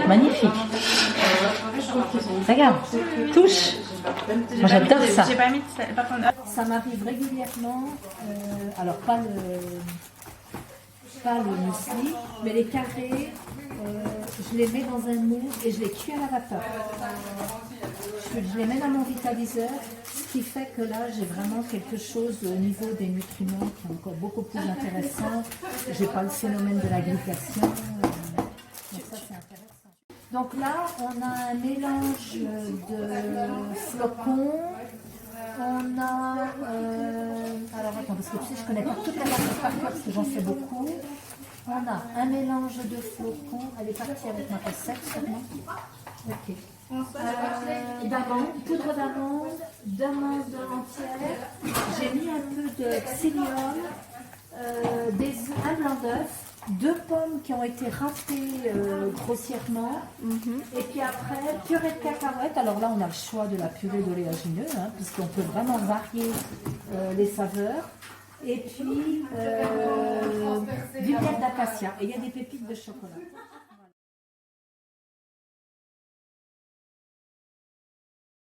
Magnifique. Regarde, touche. Moi j'adore ça. J'ai pas mis de sel, par contre. Ça m'arrive régulièrement, alors pas le muesli, mais les carrés, je les mets dans un moule et je les cuis à la vapeur. Je les mets dans mon vitaliseur, ce qui fait que là j'ai vraiment quelque chose au niveau des nutriments qui est encore beaucoup plus intéressant. J'ai pas le phénomène de l'agrippation, donc ça c'est intéressant. Donc là on a un mélange de flocons. On a, alors attends, parce que tu sais, je connais pas toute la marque par cœur parce que j'en fais beaucoup. On a un mélange de flocons, elle est partie avec ma recette sûrement. Ok. D'amande, poudre d'amande entière. J'ai mis un peu de psyllium, un blanc d'œuf. 2 pommes qui ont été râpées grossièrement, et puis après purée de cacahuètes. Alors là on a le choix de la purée d'oléagineux, hein, puisqu'on peut vraiment varier les saveurs, et puis du miel d'acacia, et il y a des pépites de chocolat.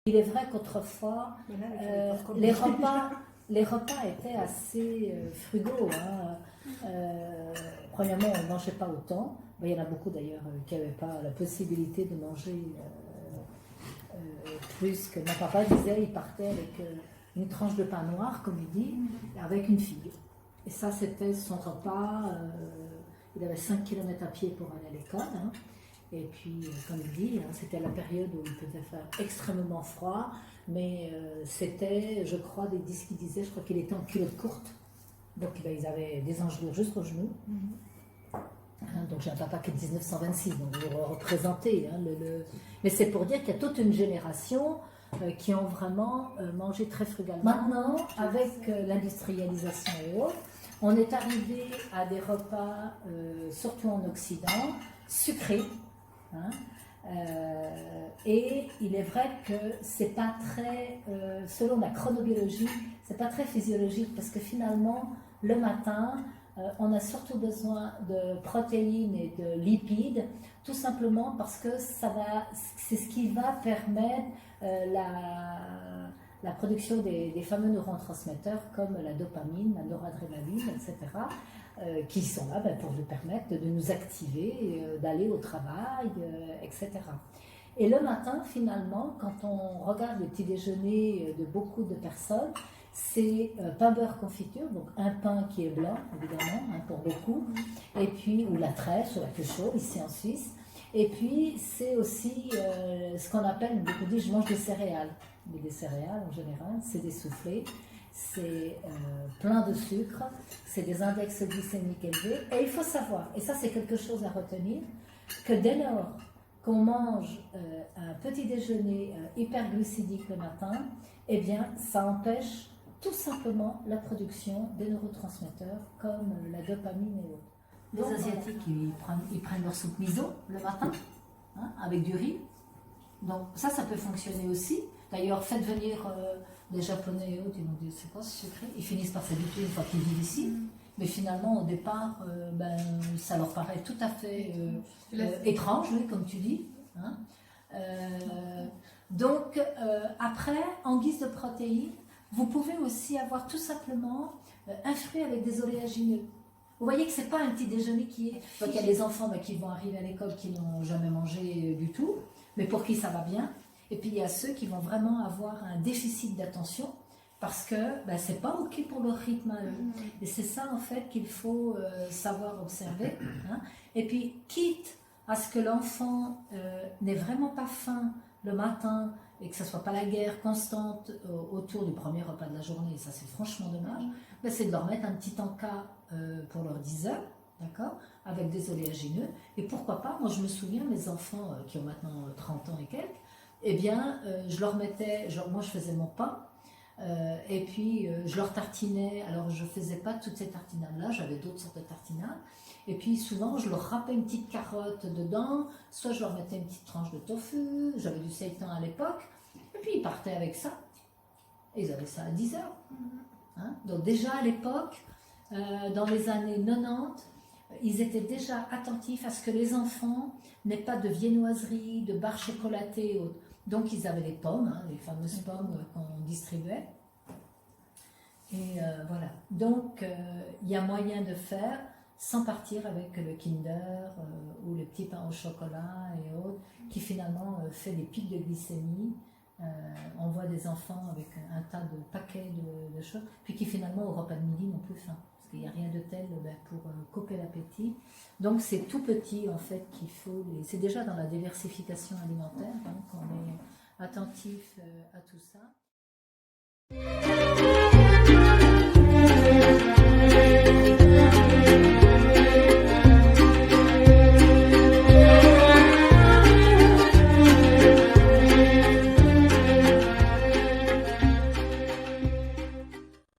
Il est vrai qu'autrefois les repas étaient assez frugaux. Hein. Premièrement, on ne mangeait pas autant. Il y en a beaucoup d'ailleurs qui n'avaient pas la possibilité de manger plus que mon papa disait. Il partait avec une tranche de pain noir, comme il dit, avec une figue. Et ça, c'était son repas. Il avait 5 km à pied pour aller à l'école. Hein. Et puis, comme il dit, hein, c'était la période où il pouvait faire extrêmement froid. Mais c'était, je crois, des disques qui disaient, je crois qu'il était en culotte courte. Donc ils avaient des engelures jusqu'aux genoux. Donc j'ai un papa qui est de 1926, donc vous représentez. Hein, Mais c'est pour dire qu'il y a toute une génération qui ont vraiment mangé très frugalement. Maintenant, avec l'industrialisation et autres, on est arrivé à des repas, surtout en Occident, sucrés. Hein, et il est vrai que c'est pas très, selon la chronobiologie, c'est pas très physiologique parce que finalement, le matin, on a surtout besoin de protéines et de lipides, tout simplement parce que c'est ce qui va permettre la production des fameux neurotransmetteurs comme la dopamine, la noradrénaline, etc., qui sont là pour nous permettre de nous activer, d'aller au travail, etc. Et le matin, finalement, quand on regarde le petit déjeuner de beaucoup de personnes, c'est pain beurre confiture, donc un pain qui est blanc, évidemment, hein, pour beaucoup, et puis, ou la trèche, ou la queue chaude, ici en Suisse. Et puis, c'est aussi ce qu'on appelle, beaucoup disent, je mange des céréales. Mais des céréales, en général, c'est des soufflés, c'est plein de sucre, c'est des index glycémiques élevés. Et il faut savoir, et ça c'est quelque chose à retenir, que dès lors qu'on mange un petit déjeuner hyperglucidique le matin, eh bien, ça empêche tout simplement la production des neurotransmetteurs comme la dopamine et autres. Les Asiatiques, ils prennent leur soupe miso le matin, hein, avec du riz. Donc ça peut fonctionner aussi. D'ailleurs, faites venir des Japonais et autres, ils vont dire c'est quoi ce sucré? Ils finissent par s'habituer une fois qu'ils vivent ici. Mais finalement, au départ, ça leur paraît tout à fait étrange, oui, comme tu dis. Hein. Donc, après, en guise de protéines, vous pouvez aussi avoir tout simplement un fruit avec des oléagineux. Vous voyez que ce n'est pas un petit déjeuner qui est... Donc, il y a des enfants qui vont arriver à l'école qui n'ont jamais mangé du tout, mais pour qui ça va bien. Et puis, il y a ceux qui vont vraiment avoir un déficit d'attention parce que ce n'est pas OK pour leur rythme à eux. Et c'est ça, en fait, qu'il faut savoir observer. Hein. Et puis, quitte à ce que l'enfant n'ait vraiment pas faim le matin et que ce ne soit pas la guerre constante autour du premier repas de la journée, et ça c'est franchement dommage, c'est de leur mettre un petit encas pour leurs 10 heures, d'accord, avec des oléagineux. Et pourquoi pas, moi je me souviens, mes enfants qui ont maintenant 30 ans et quelques, eh bien je leur mettais, moi je faisais mon pain, et puis je leur tartinais, alors je ne faisais pas toutes ces tartinades-là, j'avais d'autres sortes de tartinades, et puis souvent je leur râpais une petite carotte dedans, soit je leur mettais une petite tranche de tofu, j'avais du seitan à l'époque, et puis ils partaient avec ça, et ils avaient ça à 10 heures. Hein. Donc déjà à l'époque, dans les années 90, ils étaient déjà attentifs à ce que les enfants n'aient pas de viennoiserie, de barres chocolatées et autres. Donc ils avaient les pommes, hein, les fameuses pommes qu'on distribuait. Et voilà. Donc il y a moyen de faire sans partir avec le Kinder ou le petit pain au chocolat et autres, qui finalement fait des pics de glycémie. On voit des enfants avec un tas de paquets de choses, puis qui finalement au repas de midi n'ont plus faim, parce qu'il n'y a rien de tel pour couper l'appétit. Donc c'est tout petit en fait qu'il faut, c'est déjà dans la diversification alimentaire, donc on est attentif à tout ça.